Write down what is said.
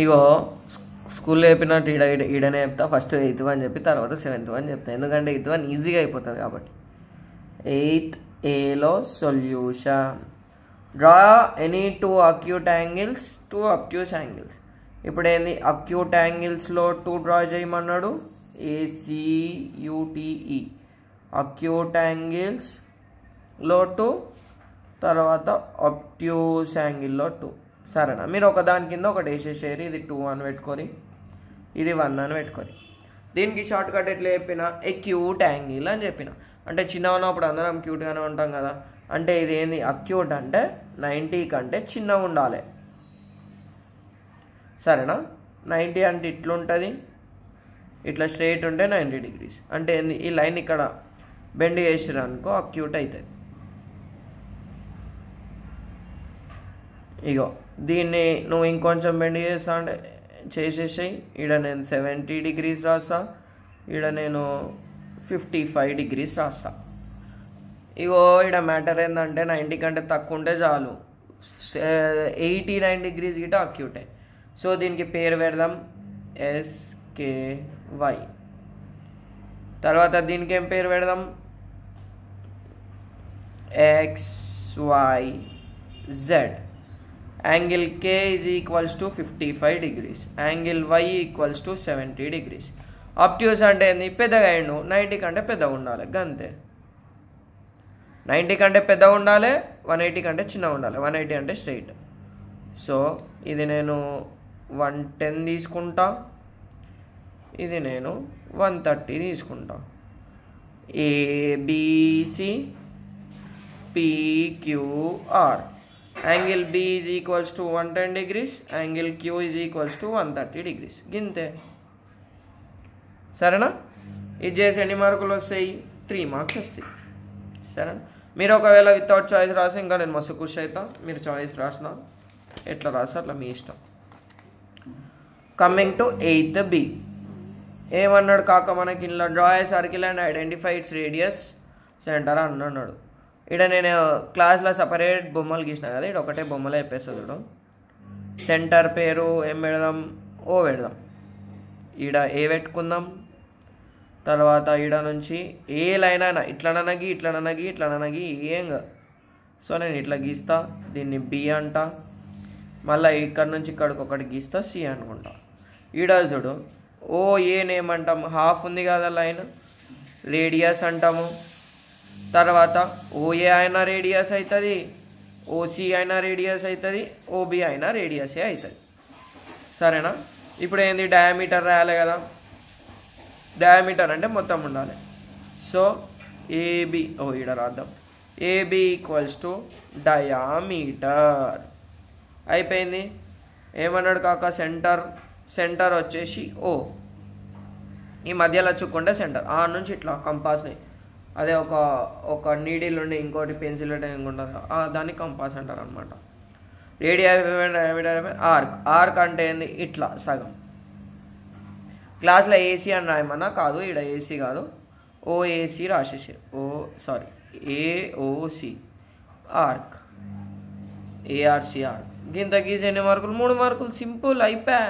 ఇగో స్కూల్లో చెప్పినట్టు ఈడనే చెప్తా. ఫస్ట్ 8th 1 చెప్పి తర్వాత 7th 1 చెప్తా, ఎందుకంటే 8th 1 ఈజీగా అయిపోతుంది కాబట్టి. 8th Aలో solution. Draw any 2 acute angles, 2 obtuse angles. ఇప్పుడు ఏంది, అక్యూట్ యాంగిల్స్లో 2 డ్రా చేయమన్నాడు, ACUTE. అక్యూట్ యాంగిల్స్లో 2, తర్వాత అబ్ట్యూస్ యాంగిల్లో 2. సరేనా, మీరు ఒకదాని కింద ఒకటి వేసేసేరి. ఇది 2 అని పెట్టుకొని, ఇది 1 అని పెట్టుకొని. దీనికి షార్ట్ కట్ ఎట్లా చెప్పిన, అక్యూట్ యాంగిల్ అని చెప్పిన. అంటే చిన్న ఉన్నప్పుడు అందరం క్యూట్గానే ఉంటాం కదా. అంటే ఇది ఏంది, అక్యూట్ అంటే 90 కంటే చిన్నగా ఉండాలి. సరేనా, 90 అంటే ఇట్లుంటుంది, ఇట్లా స్ట్రైట్ ఉంటే 90 degrees. అంటే ఏంది, ఈ లైన్ ఇక్కడ బెండ్ చేసిరు అనుకో అక్యూట్ అవుతుంది. ఇగో దీన్ని నువ్వు ఇంకొంచెం బెండ్ చేస్తా అంటే చేసేసాయి. ఈడ నేను 70 degrees రాస్తా, ఈడ నేను 55 degrees రాస్తా. ఇగో ఈడ మ్యాటర్ ఏంటంటే 90 కంటే తక్కువ ఉంటే చాలు, 89 degrees గిట అక్యూటే. సో దీనికి పేరు పెడదాం SKY. తర్వాత దీనికి ఏం పేరు పెడదాం, XYZ. Angle K is equals to 55 degrees, angle Y equals to 70 degrees. Obtuse అంటే ఏంది, పెద్దగా అయిండు, 90 కంటే పెద్దగా ఉండాలి గంతే. 90 కంటే పెద్దగా ఉండాలి, 180 కంటే చిన్నగా ఉండాలి. 180 అంటే స్ట్రైట్. సో ఇది నేను 110 తీసుకుంటా, ఇది నేను 130 తీసుకుంటా. ABC PQR. Angle B is equals to 110 degrees, angle Q is equals to 130 degrees. గింతే. సరేనా, ఇది చేసి ఎన్ని మార్కులు వస్తాయి, 3 మార్క్స్ వస్తాయి. సరేనా, మీరు ఒకవేళ వితౌట్ చాయిస్ రాసి ఇంకా నేను మస్తు ఖుషి అవుతా. మీరు చాయిస్ రాసిన ఎట్లా రాసి అట్లా మీ ఇష్టం. Coming to 8th B. ఏమన్నాడు కాక మనకి ఇంట్లో, draw a circle and identify it's radius centre అన్నాడు. ఇక్కడ నేను క్లాస్లో సపరేట్ బొమ్మలు గీసిన కదా, ఇక్కడ ఒకటే బొమ్మలో చెప్పేస్తా చూడు. సెంటర్ పేరు ఏం పెడదాం, O పెడదాం. ఈడ ఏ పెట్టుకుందాం. తర్వాత ఈడ నుంచి ఏ లైన్ అయినా ఇట్లననగి ఇట్లననగి ఇట్లననగి ఏం కాదు. సో నేను ఇట్లా గీస్తా, దీన్ని B అంట. మళ్ళీ ఇక్కడ నుంచి ఇక్కడికి ఒకటి గీస్తా, C అనుకుంటా. ఈడ చూడు, ఏనేమంటాము, హాఫ్ ఉంది కదా లైన్, రేడియస్ అంటాము. తర్వాత OA అయినా రేడియస్ అవుతుంది, OC అయినా రేడియస్ అవుతుంది, OB అయినా రేడియసే అవుతుంది. సరేనా, ఇప్పుడు ఏంది, డయామీటర్ రాయాలి కదా. డయామీటర్ అంటే మొత్తం ఉండాలి. సో AB, ఈడ రాద్దాం, AB ఈక్వల్స్ టు డయామీటర్. అయిపోయింది. ఏమన్నాడు కాక, సెంటర్ వచ్చేసి O. ఈ మధ్యలో చుక్కుంటే సెంటర్. ఆ నుంచి ఇట్లా కంపాస్ని, అదే ఒక నీడిల్ ఉండి ఇంకోటి పెన్సిల్ ఉంటుంది, దాన్ని కంపాస్ అంటారు అనమాట. డయామీటర్ ఆర్క్ అంటే ఏంది, ఇట్లా సగం. క్లాస్లో AC అని రాయమన్నా, కాదు ఇక్కడ AC కాదు, OAC రాసేసి, AOC ఆర్క్, ARC ఆర్క్. గింత గీసి ఎన్ని మార్కులు, 3 మార్కులు. సింపుల్, అయిపోయా.